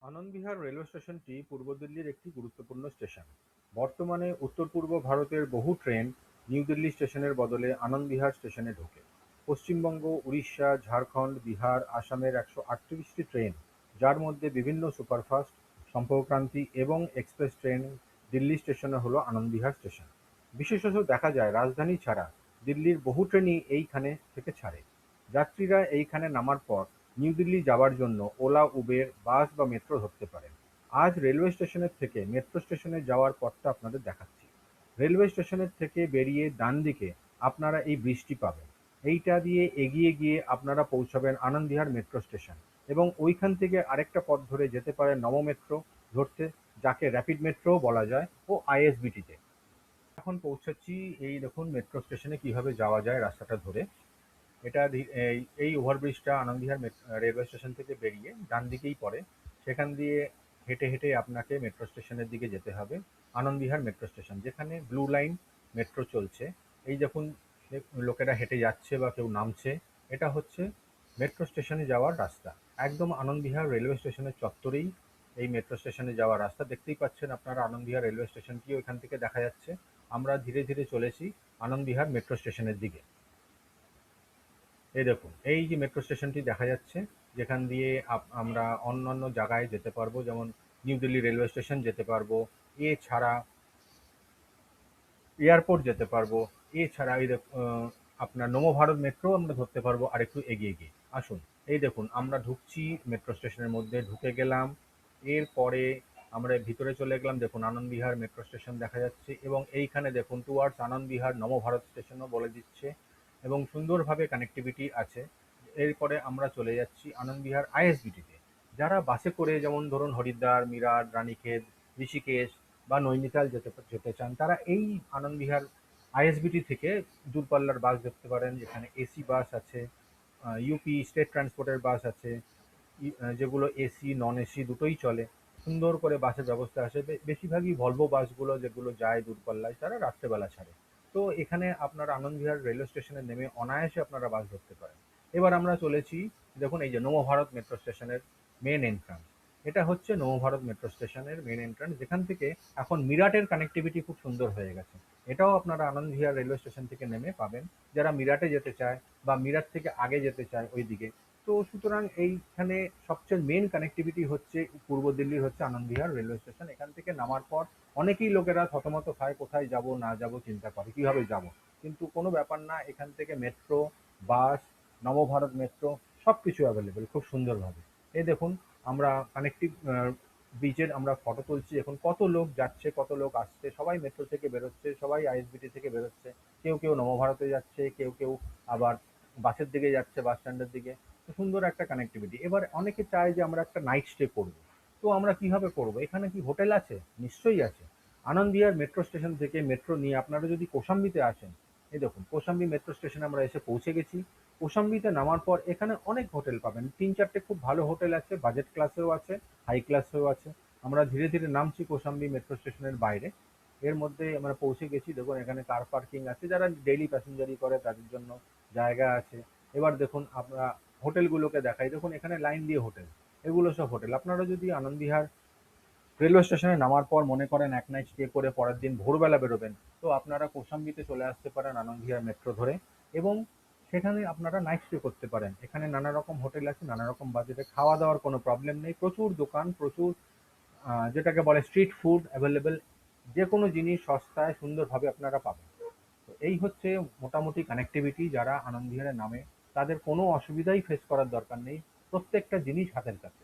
Anand Vihar railway স্টেশনটি পূর্ব দিল্লির একটি গুরুত্বপূর্ণ স্টেশন। বর্তমানে উত্তর-পূর্ব ভারতের বহু ট্রেন নিউ দিল্লি স্টেশনের বদলে আনন্দবিহার স্টেশনে ঢোকে। পশ্চিমবঙ্গ, উড়িষ্যা, ঝাড়খণ্ড, বিহার, আসামের 138টি ট্রেন, যার মধ্যে বিভিন্ন সুপারফাস্ট, সম্পর্কক্রান্তি এবং এক্সপ্রেস ট্রেন দিল্লি স্টেশনে হলো আনন্দবিহার স্টেশন। বিশেষত দেখা যায় রাজধানী ছাড়া দিল্লির বহু ট্রেনই এইখানে থেকে ছাড়ে। যাত্রীরা এইখানে নামার পর নিউ দিল্লি যাওয়ার জন্য ওলা, উবের, বাস বা মেট্রো ধরতে পারেন। আজ রেলওয়ে স্টেশনের থেকে মেট্রো স্টেশনে যাওয়ার পথটা আপনাদের দেখাচ্ছি। রেলওয়ে স্টেশনের থেকে বেরিয়ে ডান দিকে আপনারা এই ব্রিজটি পাবেন। এইটা দিয়ে এগিয়ে গিয়ে আপনারা পৌঁছাবেন আনন্দবিহার মেট্রো স্টেশন এবং ওইখান থেকে আরেকটা পথ ধরে যেতে পারেন নম মেট্রো ধরতে, যাকে র্যাপিড মেট্রোও বলা যায়, ও আইএসবিটিতে। এখন পৌঁছাচ্ছি। এই দেখুন মেট্রো স্টেশনে কিভাবে যাওয়া যায় রাস্তাটা ধরে। এটা এই ওভারব্রিজটা আনন্দবিহার রেলওয়ে স্টেশন থেকে বেরিয়ে ডান দিকেই পড়ে। সেখান দিয়ে হেঁটে হেঁটে আপনাকে মেট্রো স্টেশনের দিকে যেতে হবে। আনন্দবিহার মেট্রো স্টেশন, যেখানে ব্লু লাইন মেট্রো চলছে। এই দেখুন লোকেরা হেঁটে যাচ্ছে বা কেউ নামছে। এটা হচ্ছে মেট্রো স্টেশনে যাওয়ার রাস্তা। একদম আনন্দবিহার রেলওয়ে স্টেশনের চত্বরেই এই মেট্রো স্টেশনে যাওয়ার রাস্তা। দেখতেই পাচ্ছেন আপনারা আনন্দবিহার রেলওয়ে স্টেশনটিও এখান থেকে দেখা যাচ্ছে। আমরা ধীরে ধীরে চলেছি আনন্দবিহার মেট্রো স্টেশনের দিকে। এই দেখুন এই যে মেট্রো স্টেশনটি দেখা যাচ্ছে, যেখান দিয়ে আমরা অন্যান্য জায়গায় যেতে পারবো, যেমন নিউ দিল্লি রেলওয়ে স্টেশন যেতে পারবো। এছাড়া এয়ারপোর্ট যেতে পারবো। এছাড়া আপনার নবভারত মেট্রো আমরা ধরতে পারবো আরেকটু এগিয়ে গিয়ে। আসুন, এই দেখুন আমরা ঢুকছি মেট্রো স্টেশনের মধ্যে, ঢুকে গেলাম। এরপরে আমরা ভিতরে চলে গেলাম। দেখুন আনন্দবিহার মেট্রো স্টেশন দেখা যাচ্ছে এবং এইখানে দেখুন টুয়ার্ডস আনন্দবিহার নবভারত স্টেশনও বলে দিচ্ছে এবং সুন্দরভাবে কানেক্টিভিটি আছে। এরপরে আমরা চলে যাচ্ছি আনন্দবিহার আইএসবিটিতে। যারা বাসে করে, যেমন ধরুন হরিদ্বার, মিরাট, রানীক্ষেত, ঋষিকেশ বা নৈনিতাল যেতে যেতে চান, তারা এই আনন্দবিহার আইএসবিটি থেকে দূরপাল্লার বাস দেখতে পারেন, যেখানে এসি বাস আছে, ইউপি স্টেট ট্রান্সপোর্টের বাস আছে, যেগুলো এসি নন এসি দুটোই চলে। সুন্দর করে বাসের ব্যবস্থা আছে। বেশিরভাগই ভলভো বাসগুলো যেগুলো যায় দূরপাল্লায়, তারা রাত্রেবেলা ছাড়ে। তো এখানে আপনারা আনন্দবিহার রেলওয়ে স্টেশনে নেমে অনায়াসে আপনারা বাস ধরতে পারেন। এবার আমরা চলেছি, দেখুন এই যে নবভারত মেট্রো স্টেশনের মেন এন্ট্রান্স। এটা হচ্ছে নবভারত মেট্রো স্টেশনের মেন এন্ট্রান্স, যেখান থেকে এখন মিরাটের কানেক্টিভিটি খুব সুন্দর হয়ে গেছে। এটাও আপনারা আনন্দবিহার রেলওয়ে স্টেশন থেকে নেমে পাবেন, যারা মিরাটে যেতে চায় বা মিরাট থেকে আগে যেতে চায় ওই দিকে। তো সুতরাং এইখানে সবচেয়ে মেন কানেক্টিভিটি হচ্ছে পূর্ব দিল্লির হচ্ছে আনন্দবিহার রেলওয়ে স্টেশন। এখান থেকে নামার পর অনেকেই লোকেরা থতমত খায়, কোথায় যাব না যাব চিন্তা করে কিভাবে যাব। কিন্তু কোনো ব্যাপার না, এখান থেকে মেট্রো, বাস, নবভারত মেট্রো সবকিছু অ্যাভেলেবেল খুব সুন্দরভাবে। এই দেখুন আমরা কানেক্টিভ ব্রিজের আমরা ফটো তুলছি। এখন কত লোক যাচ্ছে, কত লোক আসছে, সবাই মেট্রো থেকে বেরোচ্ছে, সবাই আইএসবিটি থেকে বেরোচ্ছে। কেউ কেউ নবভারতে যাচ্ছে, কেউ কেউ আবার বাসের দিকে যাচ্ছে, বাস স্ট্যান্ডের দিকে। তো সুন্দর একটা কানেক্টিভিটি। এবার অনেকে চায় যে আমরা একটা নাইট স্টে করবো। তো আমরা কিভাবে করব? এখানে কি হোটেল আছে? নিশ্চয়ই আছে। আনন্দবিহার মেট্রো স্টেশন থেকে মেট্রো নিয়ে আপনারা যদি কোশাম্বীতে আসেন, এই দেখুন কোশাম্বী মেট্রো স্টেশনে আমরা এসে পৌঁছে গেছি। কোশাম্বীতে নামার পর এখানে অনেক হোটেল পাবেন। ৩-৪টে খুব ভালো হোটেল আছে, বাজেট ক্লাসেও আছে, হাই ক্লাসেও আছে। আমরা ধীরে ধীরে নামছি কোশাম্বী মেট্রো স্টেশনের বাইরে। এর মধ্যে আমরা পৌঁছে গেছি। দেখুন এখানে কার পার্কিং আছে, যারা ডেইলি প্যাসেঞ্জারি করে তাদের জন্য জায়গা আছে। এবার দেখুন আমরা হোটেলগুলোকে দেখাই। দেখুন এখানে লাইন দিয়ে হোটেল, এগুলো সব হোটেল। আপনারা যদি আনন্দবিহার রেলওয়ে স্টেশনে নামার পর মনে করেন এক নাইট স্টে করে পরের দিন ভোরবেলা বেরোবেন, তো আপনারা কোশাম্বীতে চলে আসতে পারেন আনন্দবিহার মেট্রো ধরে এবং সেখানে আপনারা নাইট স্টে করতে পারেন। এখানে নানা রকম হোটেল আছে, নানা রকম বাজেটে, খাওয়া দাওয়ার কোনো প্রবলেম নেই। প্রচুর দোকান, প্রচুর যেটাকে বলে স্ট্রিট ফুড অ্যাভেলেবেল। যে কোনো জিনিস সস্তায় সুন্দরভাবে আপনারা পাবেন। তো এই হচ্ছে মোটামুটি কানেক্টিভিটি। যারা আনন্দবিহারে নামে তাদের কোনো অসুবিধাই ফেস করার দরকার নেই। প্রত্যেকটা জিনিস হাতের কাছে।